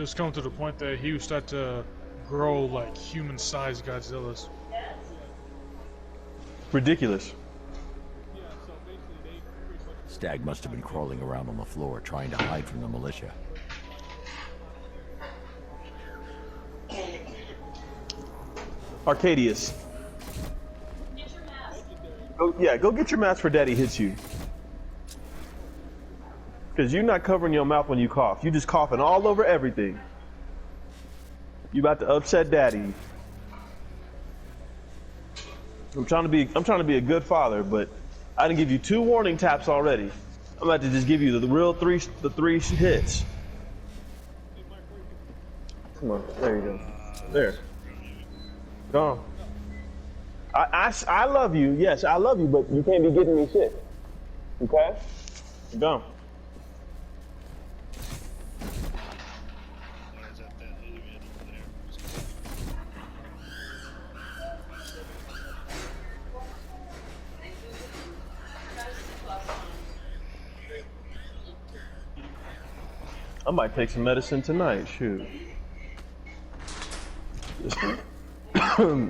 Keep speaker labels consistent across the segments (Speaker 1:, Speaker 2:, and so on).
Speaker 1: It was coming to the point that he would start to grow like human-sized Godzillas.
Speaker 2: Ridiculous.
Speaker 3: Stag must have been crawling around on the floor trying to hide from the militia.
Speaker 2: Arcadius. Go get your mask for Daddy hits you. Because you're not covering your mouth when you cough. You just coughing all over everything. You about to upset Daddy. I'm trying to be a good father, but I didn't give you 2 warning taps already. I'm about to just give you the real three hits. Come on, there you go. There. Go on. I love you. Yes, I love you, but you can't be getting me shit. Okay? Go. I might take some medicine tonight. Shoot. Because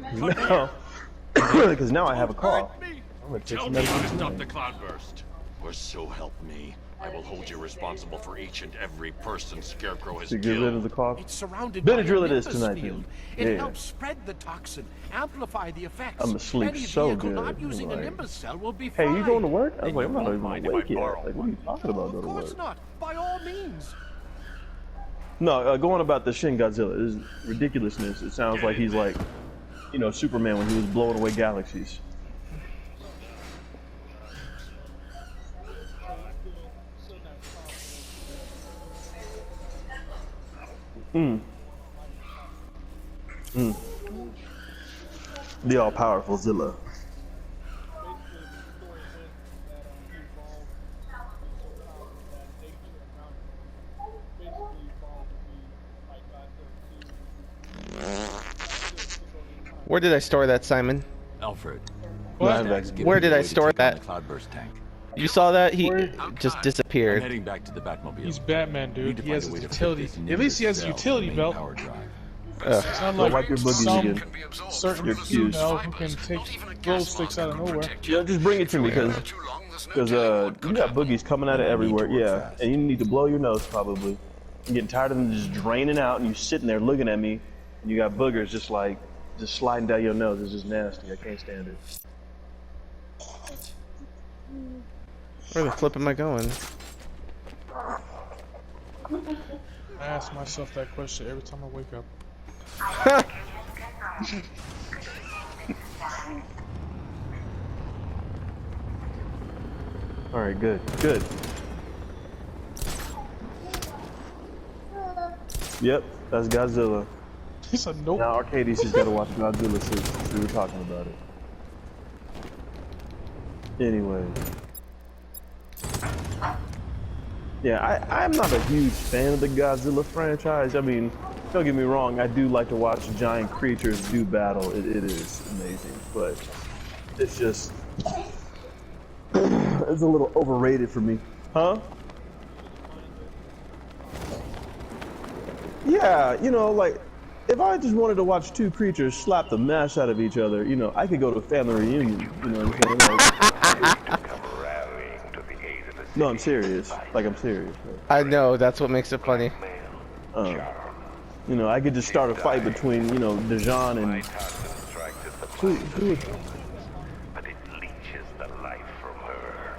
Speaker 2: now I have a cough. I'm gonna take some medicine tonight.
Speaker 4: Stop the cloudburst. Or so help me, I will hold you responsible for each and every person Scarecrow has
Speaker 2: To
Speaker 4: killed.
Speaker 2: get rid of the cough.
Speaker 5: It's surrounded
Speaker 2: Benadryl
Speaker 5: by
Speaker 2: it is
Speaker 5: a
Speaker 2: tonight,
Speaker 5: field.
Speaker 2: then.
Speaker 5: It
Speaker 2: Yeah.
Speaker 5: helps spread the toxin, amplify the effects.
Speaker 2: I'm asleep
Speaker 5: Any
Speaker 2: so
Speaker 5: vehicle
Speaker 2: good.
Speaker 5: not using
Speaker 2: I'm
Speaker 5: a
Speaker 2: like,
Speaker 5: nimbus cell will be
Speaker 2: hey,
Speaker 5: fine.
Speaker 2: you going to work? I was
Speaker 5: Then
Speaker 2: like, I'm
Speaker 5: you
Speaker 2: not
Speaker 5: won't
Speaker 2: even
Speaker 5: mind
Speaker 2: awake
Speaker 5: if I
Speaker 2: yet.
Speaker 5: borrow
Speaker 2: Like, what are you talking about?
Speaker 5: Of
Speaker 2: Go to
Speaker 5: course
Speaker 2: work?
Speaker 5: not. By all means.
Speaker 2: No, going about the Shin Godzilla is ridiculousness. It sounds like he's like, you know, Superman when he was blowing away galaxies. The all-powerful Zilla.
Speaker 6: Where did I store that, Simon?
Speaker 3: Alfred.
Speaker 1: What?
Speaker 6: Where did I store that?
Speaker 3: Cloudburst tank.
Speaker 6: You saw that? He
Speaker 1: Where-
Speaker 6: just
Speaker 3: I'm
Speaker 6: disappeared.
Speaker 3: heading back to the Batmobile.
Speaker 1: He's Batman,
Speaker 3: We need
Speaker 1: dude.
Speaker 3: to
Speaker 1: He
Speaker 3: find
Speaker 1: has
Speaker 3: a
Speaker 1: a
Speaker 3: way to
Speaker 1: utility.
Speaker 3: fit this
Speaker 1: At least he has a
Speaker 3: nimbus
Speaker 1: utility
Speaker 3: cell in the
Speaker 1: belt.
Speaker 3: main power drive.
Speaker 1: It's not like
Speaker 2: wipe your boogies
Speaker 1: some
Speaker 2: again.
Speaker 1: certain
Speaker 2: Your fuse.
Speaker 1: female who can take glow sticks out of nowhere.
Speaker 2: Yeah, just bring it to me because you got boogies coming out of everywhere. Yeah, and you need to blow your nose probably. I'm getting tired of them just draining out, and you sitting there looking at me, and you got boogers just sliding down your nose. It's just nasty. I can't stand it.
Speaker 6: Where the flip am I going?
Speaker 1: I ask myself that question every time I wake up.
Speaker 2: All right, good. Yep, that's Godzilla.
Speaker 1: He said nope.
Speaker 2: Now Arcadius has got to watch Godzilla since we were talking about it. Anyway. Yeah, I'm not a huge fan of the Godzilla franchise. I mean, don't get me wrong, I do like to watch giant creatures do battle. It is amazing, but it's just it's a little overrated for me. Huh? Yeah, you know, like if I just wanted to watch 2 creatures slap the mash out of each other, you know, I could go to a family reunion. You know what I'm saying? Like, no, I'm serious. Like, I'm serious.
Speaker 6: I know, that's what makes it funny.
Speaker 2: You know, I could just start a fight between, you know, Dejan and... Who?
Speaker 7: But it leeches the life from her.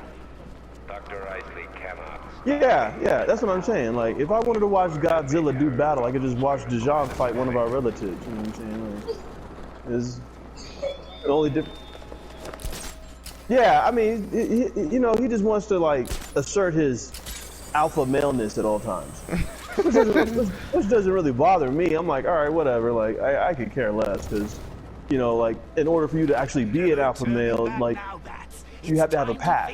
Speaker 7: Dr. Isley cannot.
Speaker 2: Yeah, that's what I'm saying. Like, if I wanted to watch Godzilla do battle, I could just watch Dejan fight one of our relatives. You know what I'm saying? Like, is the only difference. Yeah, I mean, you know, he just wants to, like, assert his alpha maleness at all times. Which doesn't really bother me. I'm like, all right, whatever. Like, I could care less because, you know, like, in order for you to actually be an alpha male, like, you have to have a pack.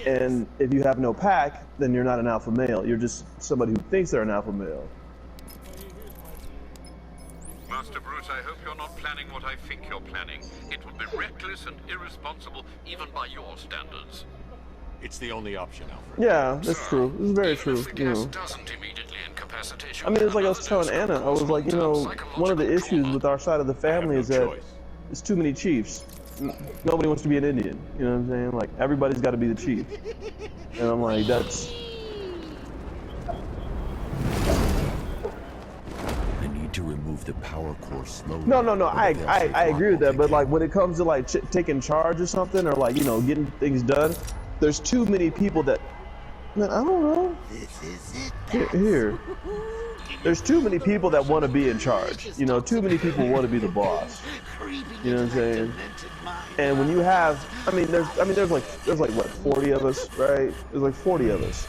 Speaker 2: And if you have no pack, then you're not an alpha male. You're just somebody who thinks they're an alpha male.
Speaker 7: Master Bruce, I hope you're not planning what I think you're planning. It would be reckless and irresponsible, even by your standards.
Speaker 3: It's the only option, Alfred.
Speaker 2: Yeah, that's true. It's very true.
Speaker 7: If the
Speaker 2: You
Speaker 7: gas
Speaker 2: know.
Speaker 7: doesn't immediately incapacitate
Speaker 2: I mean, it's like I was telling Anna. I was like, you know, one of the issues with our side of the family is that it's too many chiefs. Nobody wants to be an Indian. You know what I'm saying? Like, everybody's got to be the chief. And I'm like, that's...
Speaker 3: I need to remove the power core slowly.
Speaker 2: No. I agree with that. But like, when it comes to like taking charge or something, or like, you know, getting things done, there's too many people that... Man, I don't know. Here. There's too many people that want to be in charge. You know, too many people want to be the boss. You know what I'm saying? And when you have, there's like what, 40 of us, right? There's like 40 of us.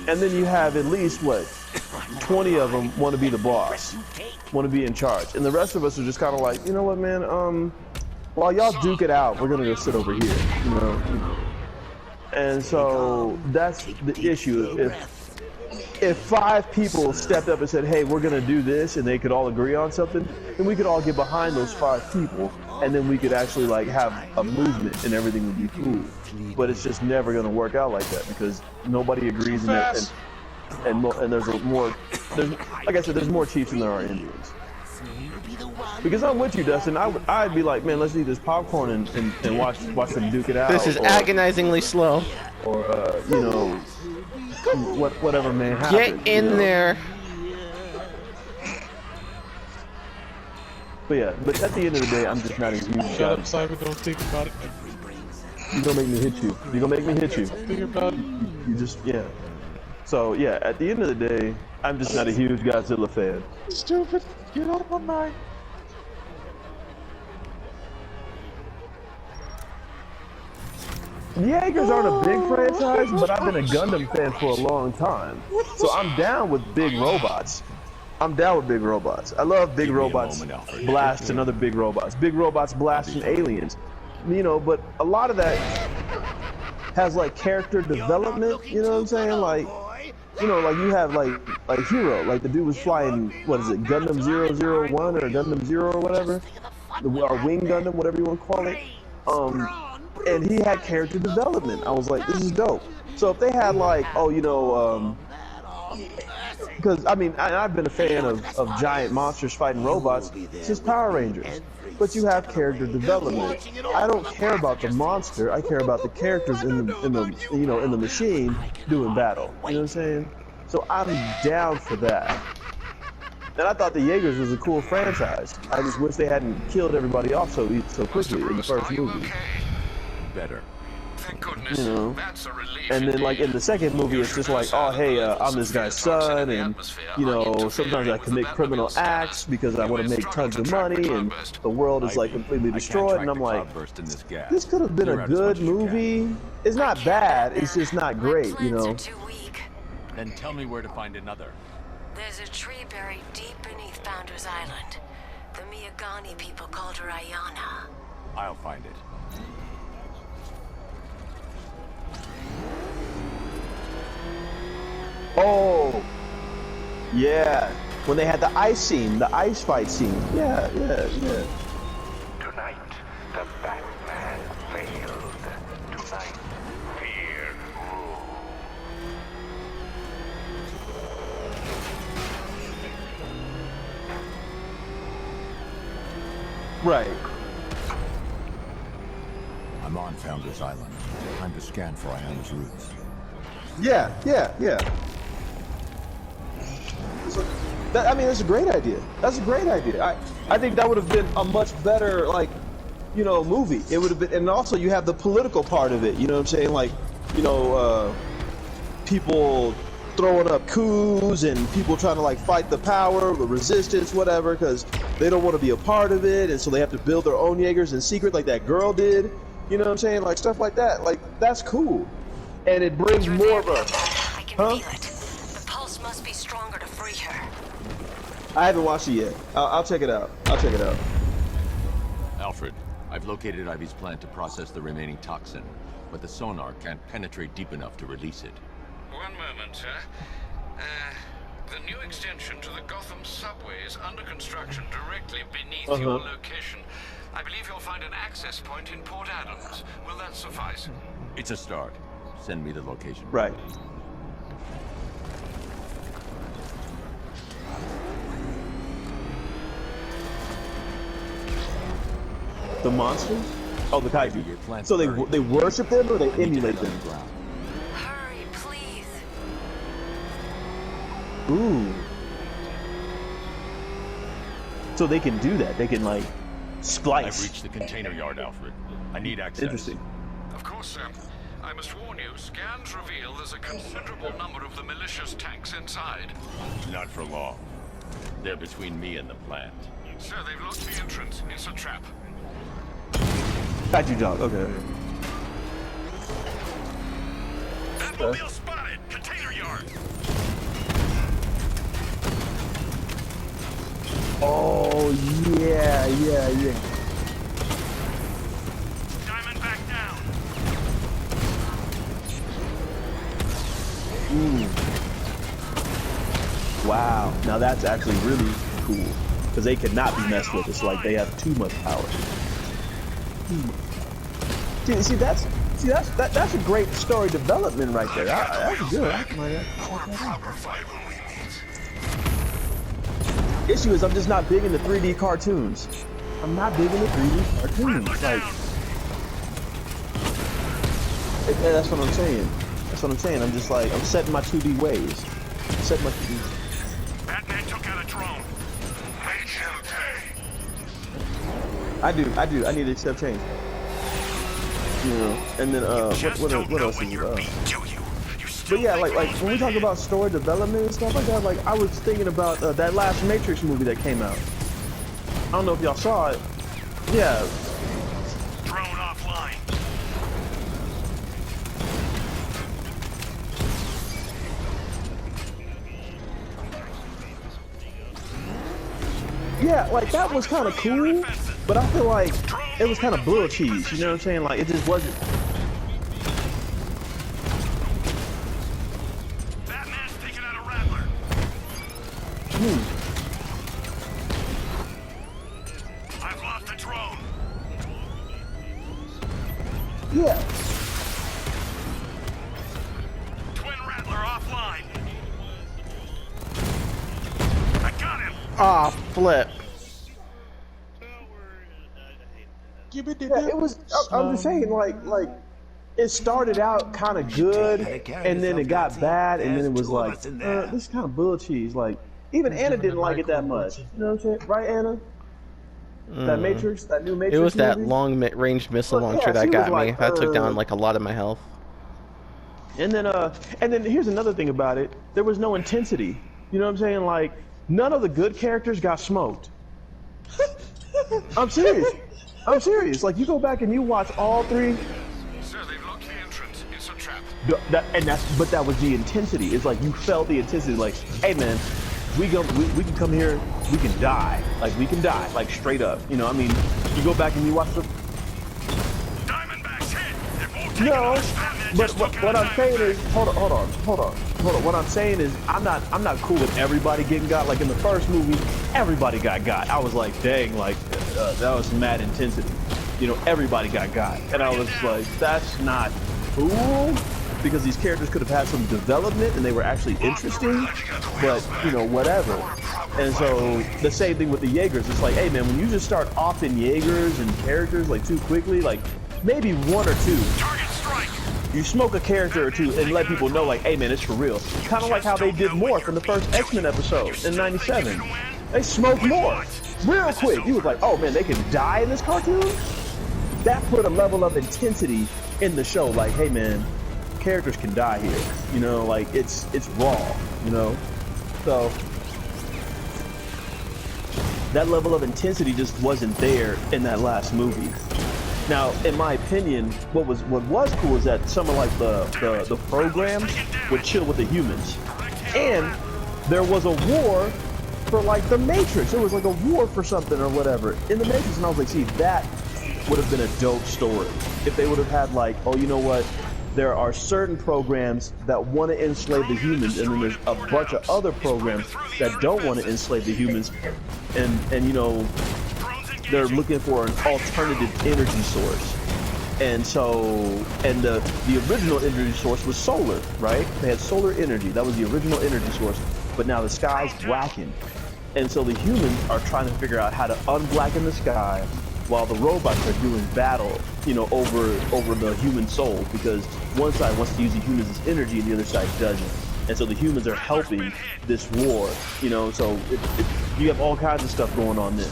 Speaker 2: And then you have at least what, 20 of them want to be the boss, want to be in charge, and the rest of us are just kind of like, you know what, man? While y'all duke it out, we're gonna go sit over here. You know. And so that's the issue. If 5 people stepped up and said, hey, we're going to do this, and they could all agree on something, then we could all get behind those 5 people, and then we could actually like have a movement and everything would be cool. But it's just never going to work out like that because nobody agrees in it, and there's like I said, there's more chiefs than there are Indians. Because I'm with you, Dustin. I'd be like, man, let's eat this popcorn and watch them duke it out.
Speaker 6: This is agonizingly slow.
Speaker 2: Or you know, whatever may happen.
Speaker 6: Get in there.
Speaker 2: But yeah, but at the end of the day, I'm just not a huge
Speaker 1: Shut
Speaker 2: guy.
Speaker 1: up, Cyber. Don't think about it.
Speaker 2: You're gonna make me hit you. You're gonna make me hit you.
Speaker 1: Think about it.
Speaker 2: You just, yeah. So yeah, at the end of the day, I'm just not a huge Godzilla fan.
Speaker 1: Stupid. Get out of my mind.
Speaker 2: Jaegers aren't a big franchise, but I've been a Gundam fan for a long time. So I'm down with big robots. I love big robots blasting other big robots. Big robots blasting aliens. You know, but a lot of that has like character development, you know what I'm saying? Like, you know, like you have like Hero, like the dude was flying, what is it, Gundam 001 or Gundam 0 or whatever? Or Wing Gundam, whatever you want to call it. And he had character development. I was like, this is dope. So if they had like, oh, you know, because I mean, I've been a fan of giant monsters fighting robots since Power Rangers. But you have character development. I don't care about the monster. I care about the characters in the machine doing battle. You know what I'm saying? So I'm down for that. And I thought the Jaegers was a cool franchise. I just wish they hadn't killed everybody off so quickly in the first movie.
Speaker 3: Better.
Speaker 7: Thank goodness.
Speaker 2: You know,
Speaker 7: That's a relief.
Speaker 2: and then like in the second movie, it's just like, oh hey, I'm this guy's son, and you know, sometimes I commit criminal acts because I want to make tons of money, and the world is like completely destroyed, and I'm like, this could have been a good movie. It's not bad, it's just not great, you know.
Speaker 3: Then tell me where to find another.
Speaker 8: There's a tree buried deep beneath Founders Island. The Miyagani people called her Ayana.
Speaker 3: I'll find it.
Speaker 2: Oh, yeah. When they had the ice scene, the ice fight scene. Yeah.
Speaker 9: Tonight, the Batman failed. Tonight, fear ruled.
Speaker 2: Right.
Speaker 3: I'm on Founders Island. Time to scan for Ayana's roots.
Speaker 2: Yeah. I mean, that's a great idea. I think that would have been a much better, like, you know, movie. It would have been, and also you have the political part of it. You know what I'm saying? Like, you know, people throwing up coups and people trying to like fight the power, the resistance, whatever, because they don't want to be a part of it, and so they have to build their own Jaegers in secret, like that girl did. You know what I'm saying? Like stuff like that. Like that's cool, and it brings more of a.
Speaker 8: I can feel it. The pulse must be stronger to free her.
Speaker 2: I haven't watched it yet. I'll check it out.
Speaker 4: Alfred, I've located Ivy's plan to process the remaining toxin, but the sonar can't penetrate deep enough to release it.
Speaker 7: One moment, sir. The new extension to the Gotham subway is under construction directly beneath your location. I believe you'll find an access point in Port Adams. Will that suffice?
Speaker 4: It's a start. Send me the location.
Speaker 2: Right. The monsters? Oh, the kaiju.
Speaker 3: Your plant's
Speaker 2: So they
Speaker 3: buried.
Speaker 2: they worship them or they
Speaker 3: We need to
Speaker 2: emulate
Speaker 3: get
Speaker 2: them?
Speaker 3: underground.
Speaker 8: Hurry, please.
Speaker 2: Ooh. So they can do that. They can like
Speaker 4: I've
Speaker 2: splice.
Speaker 4: reached the container yard, Alfred. I need access.
Speaker 2: Interesting.
Speaker 7: Of course, sir. I must warn you, scans reveal there's a considerable number of the malicious tanks inside.
Speaker 4: Not for long. They're between me and the plant.
Speaker 7: Sir, they've locked the entrance. It's a trap.
Speaker 2: Kaiju dog. Okay.
Speaker 7: Batmobile spotted! Container yard!
Speaker 2: Oh yeah, yeah, yeah.
Speaker 7: Diamond back down!
Speaker 2: Ooh. Wow. Now that's actually really cool because they cannot be messed with. It's like they have too much power. See, that's a great story development right there. That's good. I can like that. Issue is I'm just not big into 3D cartoons. I'm not big into 3D cartoons. Like, that's what I'm saying. That's what I'm saying. I'm just like I'm setting my 2D ways. Setting my 2D.
Speaker 7: Batman took out a drone.
Speaker 2: I do. I need to accept change. You know, and then what else is but yeah, like when we talk about story development and stuff like that, like I was thinking about that last Matrix movie that came out. I don't know if y'all saw it. Yeah.
Speaker 7: Drone offline.
Speaker 2: Yeah, like that was kind of cool, but I feel like it was kind of blue cheese. You know what I'm saying? Like it just wasn't.
Speaker 7: Batman's taking out a rattler. I've lost the drone.
Speaker 2: Yeah.
Speaker 7: Twin rattler offline. I got him.
Speaker 6: Ah, flip.
Speaker 2: Yeah, it was. I'm just saying, like it started out kind of good, and then it got bad, and then it was like, this is kind of bull cheese. Like even Anna didn't like it that much. You know what I'm saying, right, Anna? That Matrix, that new Matrix.
Speaker 6: It was that
Speaker 2: movie?
Speaker 6: long-range missile
Speaker 2: Well,
Speaker 6: launcher
Speaker 2: yeah,
Speaker 6: that
Speaker 2: she
Speaker 6: got
Speaker 2: was
Speaker 6: me.
Speaker 2: like,
Speaker 6: That took down like a lot of my health.
Speaker 2: And then here's another thing about it. There was no intensity. You know what I'm saying? Like none of the good characters got smoked. I'm serious. I'm serious. Like you go back and you watch all three.
Speaker 7: Sir, they've locked the entrance. It's a trap.
Speaker 2: But that was the intensity. It's like you felt the intensity. Like, hey man, we can come here. We can die. Like we can die. Like straight up. You know. I mean, you go back and you watch the.
Speaker 7: Diamondback's hit. It won't take
Speaker 2: No,
Speaker 7: another shot.
Speaker 2: but what I'm saying is, hold on. What I'm saying is, I'm not cool with everybody getting got. Like in the first movie, everybody got. I was like, dang, like that was mad intensity. You know, everybody got, and I was like, that's not cool because these characters could have had some development and they were actually interesting. But you know, whatever. And so the same thing with the Jaegers. It's like, hey man, when you just start offing Jaegers and characters like too quickly, like maybe one or two.
Speaker 7: Target strike.
Speaker 2: You smoke a character or two and let people know, like, hey man, it's for real. Kind of like how they did Morph in the first X-Men episode in '97. They smoked Morph real quick. You was like, oh man, they can die in this cartoon? That put a level of intensity in the show. Like, hey man, characters can die here. You know, like it's raw. You know, so that level of intensity just wasn't there in that last movie. Now, in my opinion, what was cool is that some of like the programs would chill with the humans, and there was a war for like the Matrix. There was like a war for something or whatever in the Matrix, and I was like, see, that would have been a dope story if they would have had like, oh, you know what? There are certain programs that want to enslave the humans, and then there's a bunch of other programs that don't want to enslave the humans, and you know. They're looking for an alternative energy source. And so, and the original energy source was solar, right? They had solar energy. That was the original energy source. But now the sky's blackened. And so the humans are trying to figure out how to unblacken the sky while the robots are doing battle, you know, over the human soul, because one side wants to use the humans as energy and the other side doesn't. And so the humans are helping this war, you know, so you have all kinds of stuff going on there.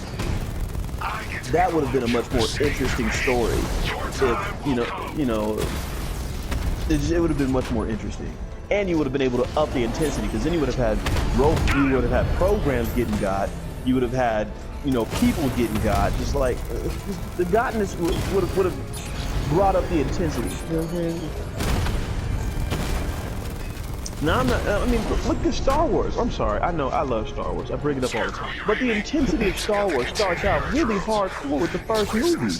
Speaker 2: That would have been a much more interesting story if, you know, it would have been much more interesting. And you would have been able to up the intensity, because then you would have had programs getting got, you would have had, you know, people getting got, just like the gottenness would have brought up the intensity. You know what I'm saying? Now I mean, look at Star Wars. I'm sorry, I know I love Star Wars. I bring it up all the time. But the intensity of Star Wars starts out really hardcore with the first movie.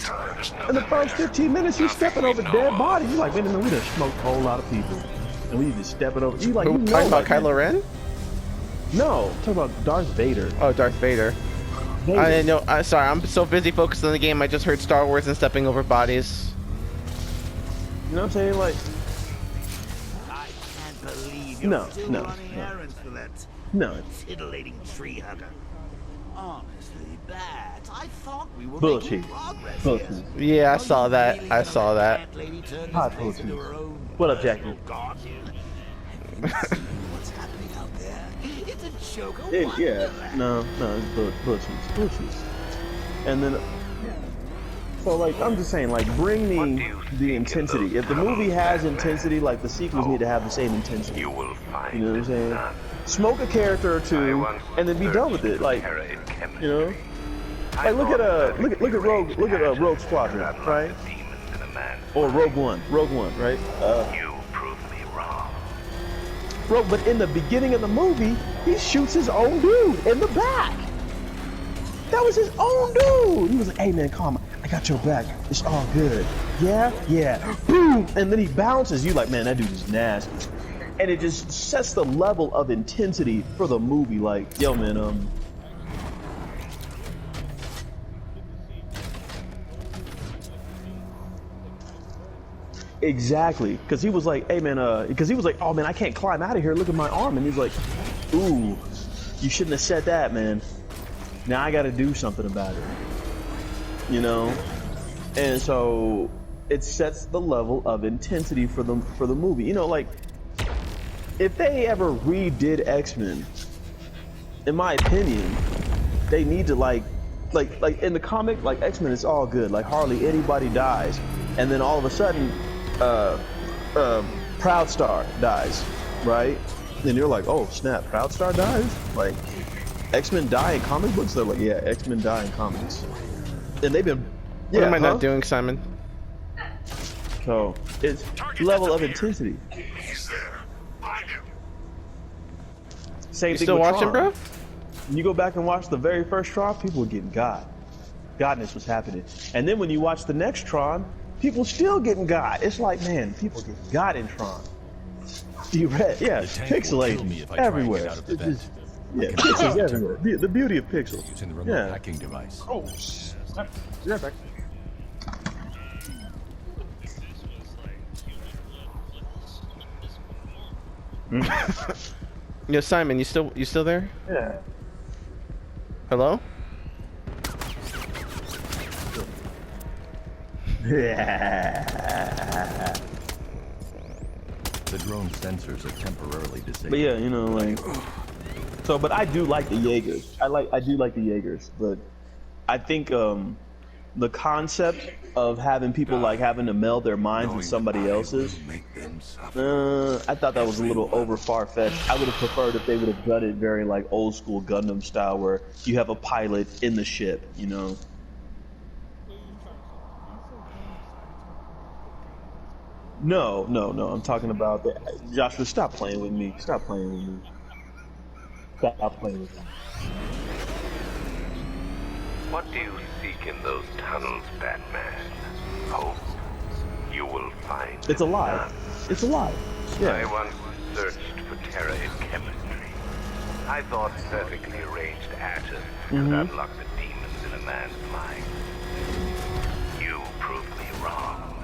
Speaker 2: In the first 15 minutes, you're stepping over dead bodies. You're like, wait a minute, we done smoked a whole lot of people, and we just stepping over. You like, you know,
Speaker 6: talking about Kylo Ren?
Speaker 2: No, talking about Darth Vader.
Speaker 6: Oh, Darth Vader. I didn't know. Sorry, I'm so busy focused on the game. I just heard Star Wars and stepping over bodies.
Speaker 2: You know what I'm saying? Like,
Speaker 10: I can't believe
Speaker 2: you're still
Speaker 10: running errands for that titillating tree hugger. Honestly, Bat, I thought we were making progress here.
Speaker 6: Yeah, I saw that. I saw that.
Speaker 2: Hi, what up, Jackie?
Speaker 10: What's happening out there? It's a joke.
Speaker 2: Yeah, no, it's bullshit. And then, so like, I'm just saying, like, bring me the intensity. If the movie has intensity, like, the sequels need to have the same intensity. You know what I'm saying? Smoke a character or two, and then be done with it. Like, you know, like look at Rogue Squadron, right? Or Rogue One, right?
Speaker 9: You proved me wrong.
Speaker 2: Bro, but in the beginning of the movie, he shoots his own dude in the back. That was his own dude. He was like, hey man, calm. I got your back. It's all good. Yeah. Boom. And then he bounces. You like, man, that dude is nasty. And it just sets the level of intensity for the movie. Like, yo man, exactly, because he was like, hey man, because he was like, oh man, I can't climb out of here, look at my arm. And he's like, ooh, you shouldn't have said that, man. Now I gotta do something about it, you know. And so it sets the level of intensity for the movie, you know. Like, if they ever redid X-Men, in my opinion, they need to like in the comic, like X-Men, it's all good, like hardly anybody dies, and then all of a sudden Proud Star dies, right? And you're like, oh snap, Proud Star dies? Like, X-Men die in comic books? They're like, yeah, X-Men die in comics. And they've been,
Speaker 6: what am I not doing, Simon?
Speaker 2: So it's level of intensity. Same thing
Speaker 6: still
Speaker 2: with
Speaker 6: watching,
Speaker 2: Tron.
Speaker 6: bro?
Speaker 2: When you go back and watch the very first Tron, people were getting Godness was happening. And then when you watch the next Tron, people still getting God. It's like, man, people get God in Tron. Yeah, pixelating everywhere. It's just, yeah, pixels everywhere. The beauty of pixels.
Speaker 3: Using the remote hacking device.
Speaker 1: Oh, yeah, back.
Speaker 6: Yo, Simon, you still there?
Speaker 2: Yeah.
Speaker 6: Hello?
Speaker 2: Yeah.
Speaker 3: The drone sensors are temporarily disabled.
Speaker 2: But yeah, you know, like, so, but I do like the Jaegers. I do like the Jaegers, but I think the concept of having people like having to meld their minds with somebody else's, I thought that was a little over far-fetched. I would have preferred if they would have done it very like old school Gundam style, where you have a pilot in the ship, you know. No. I'm talking about the Joshua. Stop playing with me. Stop playing with me. Stop playing with me.
Speaker 9: What do you seek in those tunnels, Batman? Hope. You will find.
Speaker 2: It's alive. It's alive. Yeah.
Speaker 9: I once searched for terror in chemistry. I thought perfectly arranged atoms could unlock the demons in a man's mind. You proved me wrong.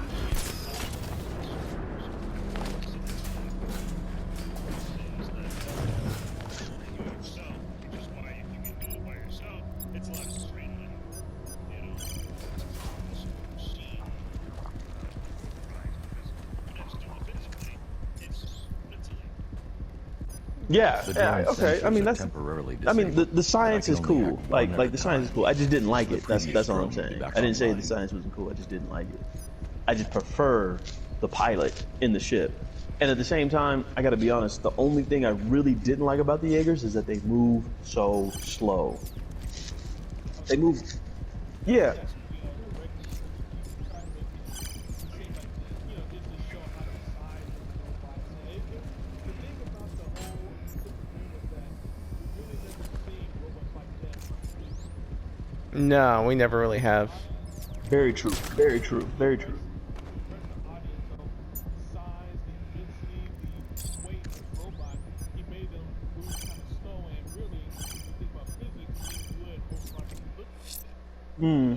Speaker 2: Yeah,
Speaker 3: The
Speaker 2: yeah,
Speaker 3: drone
Speaker 2: okay. I
Speaker 3: sensors
Speaker 2: mean,
Speaker 3: are
Speaker 2: that's.
Speaker 3: temporarily
Speaker 2: I mean,
Speaker 3: disabled,
Speaker 2: the science
Speaker 3: but I
Speaker 2: is
Speaker 3: can only
Speaker 2: cool.
Speaker 3: act one at
Speaker 2: Like
Speaker 3: a
Speaker 2: the science is
Speaker 3: time.
Speaker 2: cool. I just didn't like
Speaker 3: The
Speaker 2: it. That's
Speaker 3: previous
Speaker 2: all I'm
Speaker 3: drone will be
Speaker 2: saying.
Speaker 3: back
Speaker 2: I didn't say the
Speaker 3: online.
Speaker 2: science wasn't cool. I just didn't like it. I just prefer the pilot in the ship. And at the same time, I got to be honest. The only thing I really didn't like about the Jaegers is that they move so slow. They move. Yeah.
Speaker 6: No, we never really have.
Speaker 2: Very true. Very true. Very true. Hmm.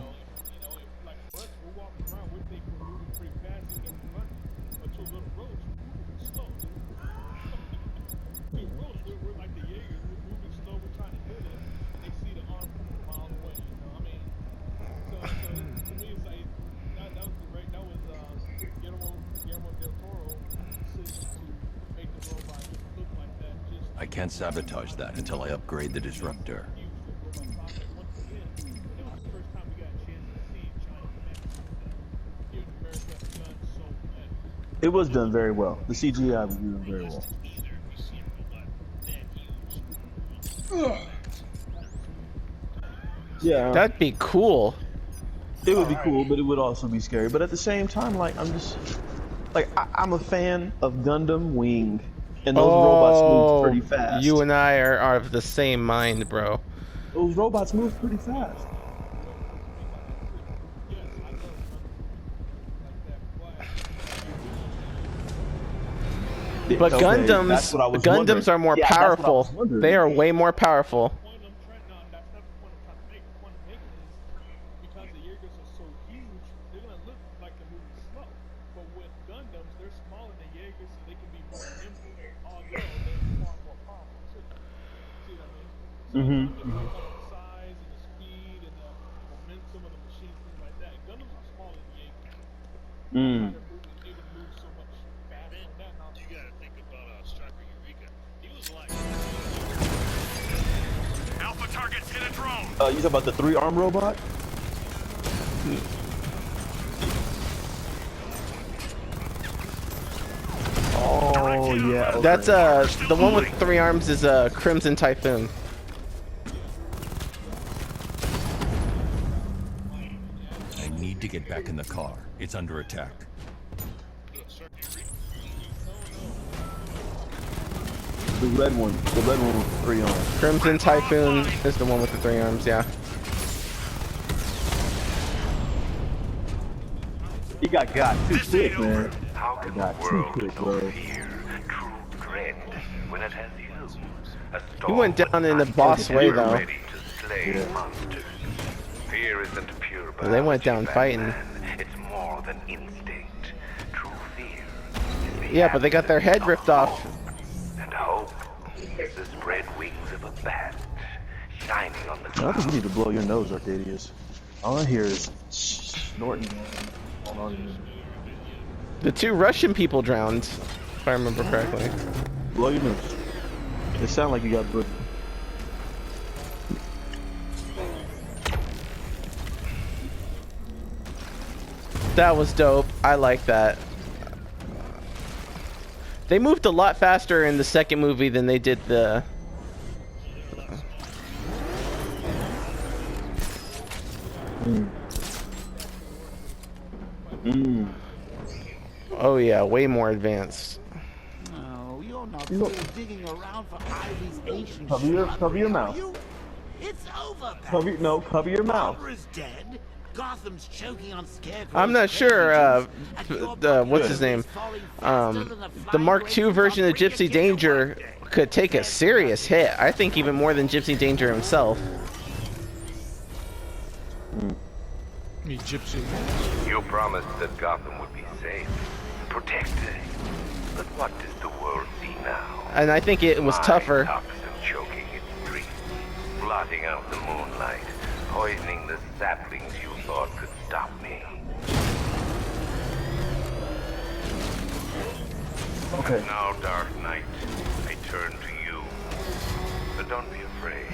Speaker 3: I can't sabotage that until I upgrade the disruptor.
Speaker 2: It was done very well. The CGI was done very well. Yeah.
Speaker 6: That'd be cool.
Speaker 2: It would be cool, but it would also be scary. But at the same time, like I'm just like I'm a fan of Gundam Wing, and those robots move pretty fast.
Speaker 6: You and I are of the same mind, bro.
Speaker 2: Those robots move pretty fast.
Speaker 6: But
Speaker 2: Okay,
Speaker 6: Gundams are more powerful. They are way more powerful.
Speaker 4: Alpha targets hit a drone.
Speaker 2: You talking about the 3-arm robot? Oh yeah. Okay.
Speaker 6: That's the one with 3 arms is a Crimson Typhoon.
Speaker 3: I need to get back in the car. It's under attack.
Speaker 2: The red one with 3 arms.
Speaker 6: Crimson Typhoon is the one with the 3 arms, yeah.
Speaker 2: He got too quick, man.
Speaker 9: How can the
Speaker 2: Got too
Speaker 9: world
Speaker 2: quick,
Speaker 9: know
Speaker 2: bro.
Speaker 9: fear, true dread, when it has you?
Speaker 6: He went down in the boss way, though.
Speaker 9: Ready to slay monsters. Fear isn't pure biology,
Speaker 6: They went down fighting.
Speaker 9: Batman. It's more than instinct. True fear is the
Speaker 6: Yeah, but they got their head
Speaker 9: absence
Speaker 6: ripped
Speaker 9: of
Speaker 6: off.
Speaker 9: hope. And hope is the spread wings of a bat, shining on the
Speaker 2: I
Speaker 9: clouds.
Speaker 2: think you need to blow your nose, Arcadius. All I hear is snorting.
Speaker 6: The 2 Russian people drowned, if I remember correctly.
Speaker 2: Blow your nose. It sounds like you got booked.
Speaker 6: That was dope. I like that. They moved a lot faster in the second movie than they did the... Oh yeah, way more advanced.
Speaker 10: No, you're not still digging around for Ivy's ancient
Speaker 2: Cover your mouth.
Speaker 10: It's over,
Speaker 2: Cover your mouth.
Speaker 10: Barbara is dead. Gotham's choking on Scarecrow's
Speaker 6: I'm not sure,
Speaker 10: crazy
Speaker 6: what's his name? The Mark II version of Gypsy Danger could take a serious hit. I think even more than Gypsy Danger himself.
Speaker 1: Me, Gypsy.
Speaker 9: You promised that Gotham would be safe, protected. But what does the world see now?
Speaker 6: And I think it was tougher.
Speaker 9: Toxin choking its streets, blotting out the moonlight, poisoning the saplings you thought could stop me.
Speaker 2: Okay.
Speaker 9: Now, Dark Knight, I turn to you. don't be afraid.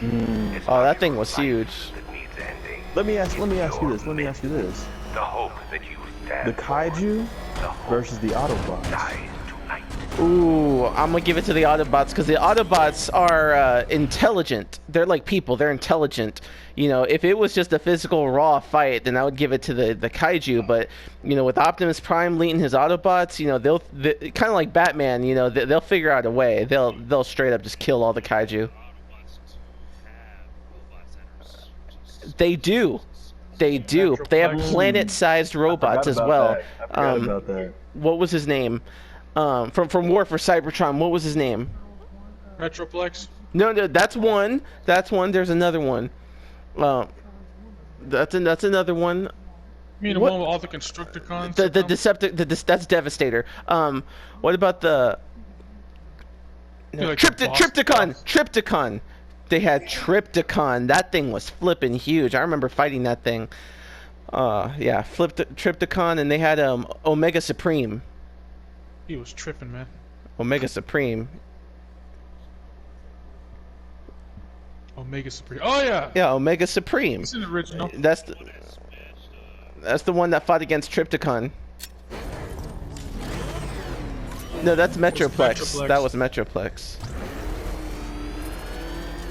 Speaker 9: It's
Speaker 6: Oh,
Speaker 9: not
Speaker 6: that thing
Speaker 9: your
Speaker 6: was
Speaker 9: life
Speaker 6: huge.
Speaker 9: that needs ending.
Speaker 2: Let me ask you
Speaker 9: Your
Speaker 2: this. Let me ask you this.
Speaker 9: The hope that you stand
Speaker 2: The kaiju
Speaker 9: for, the hope
Speaker 2: versus the Autobots.
Speaker 9: dies tonight.
Speaker 6: Ooh, I'm gonna give it to the Autobots because the Autobots are intelligent. They're like people. They're intelligent. You know, if it was just a physical raw fight, then I would give it to the kaiju. But you know, with Optimus Prime leading his Autobots, you know, they kind of like Batman. You know, they'll figure out a way. They'll straight up just kill all the kaiju. They do. They do. They have planet-sized robots as well.
Speaker 2: I forgot about that.
Speaker 6: What was his name? From War for Cybertron. What was his name?
Speaker 1: Metroplex.
Speaker 6: No, that's one. That's one. There's another one. That's another one.
Speaker 1: You mean the one with all the Constructicons?
Speaker 6: That's Devastator. What about the Tripticon? They had Tripticon. That thing was flipping huge. I remember fighting that thing. Yeah, Tripticon, and they had Omega Supreme.
Speaker 1: He was tripping, man.
Speaker 6: Omega Supreme.
Speaker 1: Omega Supreme. Oh yeah.
Speaker 6: Yeah, Omega Supreme.
Speaker 1: It's an original.
Speaker 6: That's the one that fought against Tripticon. No, that's Metroplex. That was Metroplex.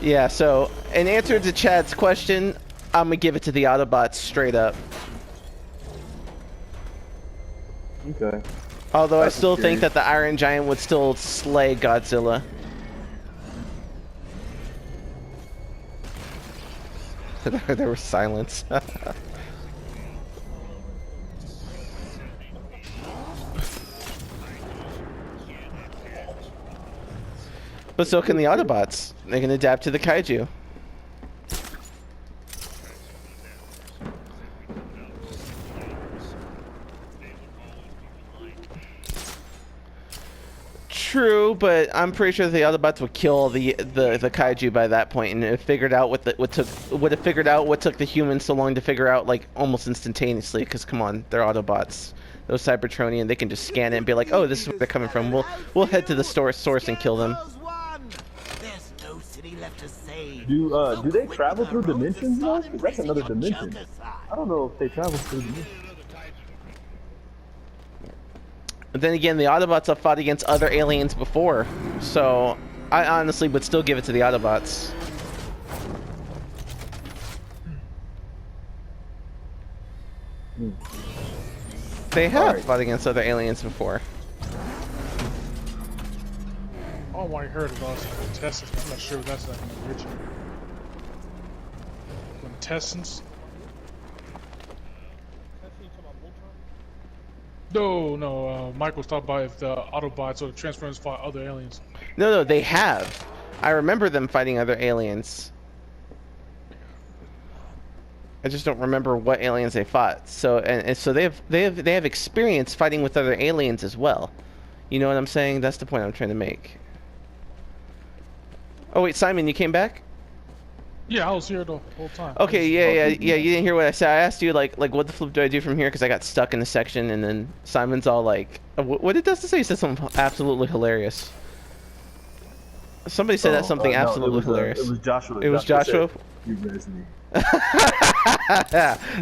Speaker 6: Yeah, so in answer to Chad's question, I'm gonna give it to the Autobots straight up.
Speaker 2: Okay.
Speaker 6: Although I still think that the Iron Giant would still slay Godzilla. There was silence. But so can the Autobots. They can adapt to the kaiju. True, but I'm pretty sure the Autobots would kill the kaiju by that point, and have figured out what took the humans so long to figure out, like almost instantaneously. Because come on, they're Autobots. Those Cybertronian, they can just scan it and be like, oh, this is where they're coming from. We'll head to the source and kill them.
Speaker 10: There's no city left to save.
Speaker 2: Do they travel through dimensions though? That's another dimension. I don't know if they travel through dimensions.
Speaker 6: But then again, the Autobots have fought against other aliens before, so I honestly would still give it to the Autobots. They have fought against other aliens before.
Speaker 1: All I heard about is Quintessence. I'm not sure if that's like an original. Quintessence? No, Michael's talking about if the Autobots or the Transformers fought other aliens.
Speaker 6: No, they have. I remember them fighting other aliens. I just don't remember what aliens they fought. So and so they have experience fighting with other aliens as well. You know what I'm saying? That's the point I'm trying to make. Oh wait, Simon, you came back?
Speaker 1: Yeah, I was here the whole time.
Speaker 6: Okay, yeah. You didn't hear what I said. I asked you like what the flip do I do from here? Because I got stuck in a section, and then Simon's all like, what did Dustin say? He said something absolutely hilarious. Somebody said that's something absolutely hilarious.
Speaker 2: It was Joshua.
Speaker 6: It was Joshua.
Speaker 2: You guys me.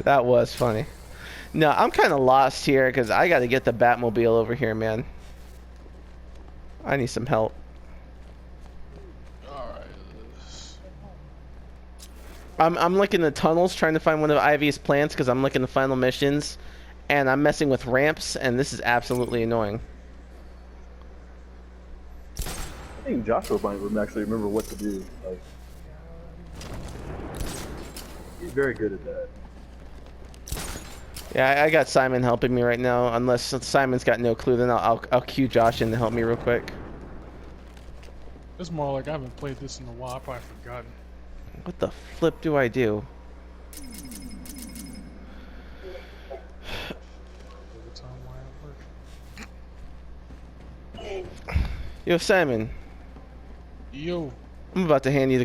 Speaker 6: That was funny. No, I'm kind of lost here because I got to get the Batmobile over here, man. I need some help. I'm looking the tunnels trying to find one of Ivy's plants because I'm looking the final missions, and I'm messing with ramps, and this is absolutely annoying.
Speaker 2: I think Joshua might actually remember what to do. Like, he's very good at that.
Speaker 6: Yeah, I got Simon helping me right now. Unless Simon's got no clue, then I'll cue Josh in to help me real quick.
Speaker 1: It's more like I haven't played this in a while. I've probably forgotten.
Speaker 6: What the flip do I do? Yo, Simon.
Speaker 1: Yo.
Speaker 6: I'm about to hand you the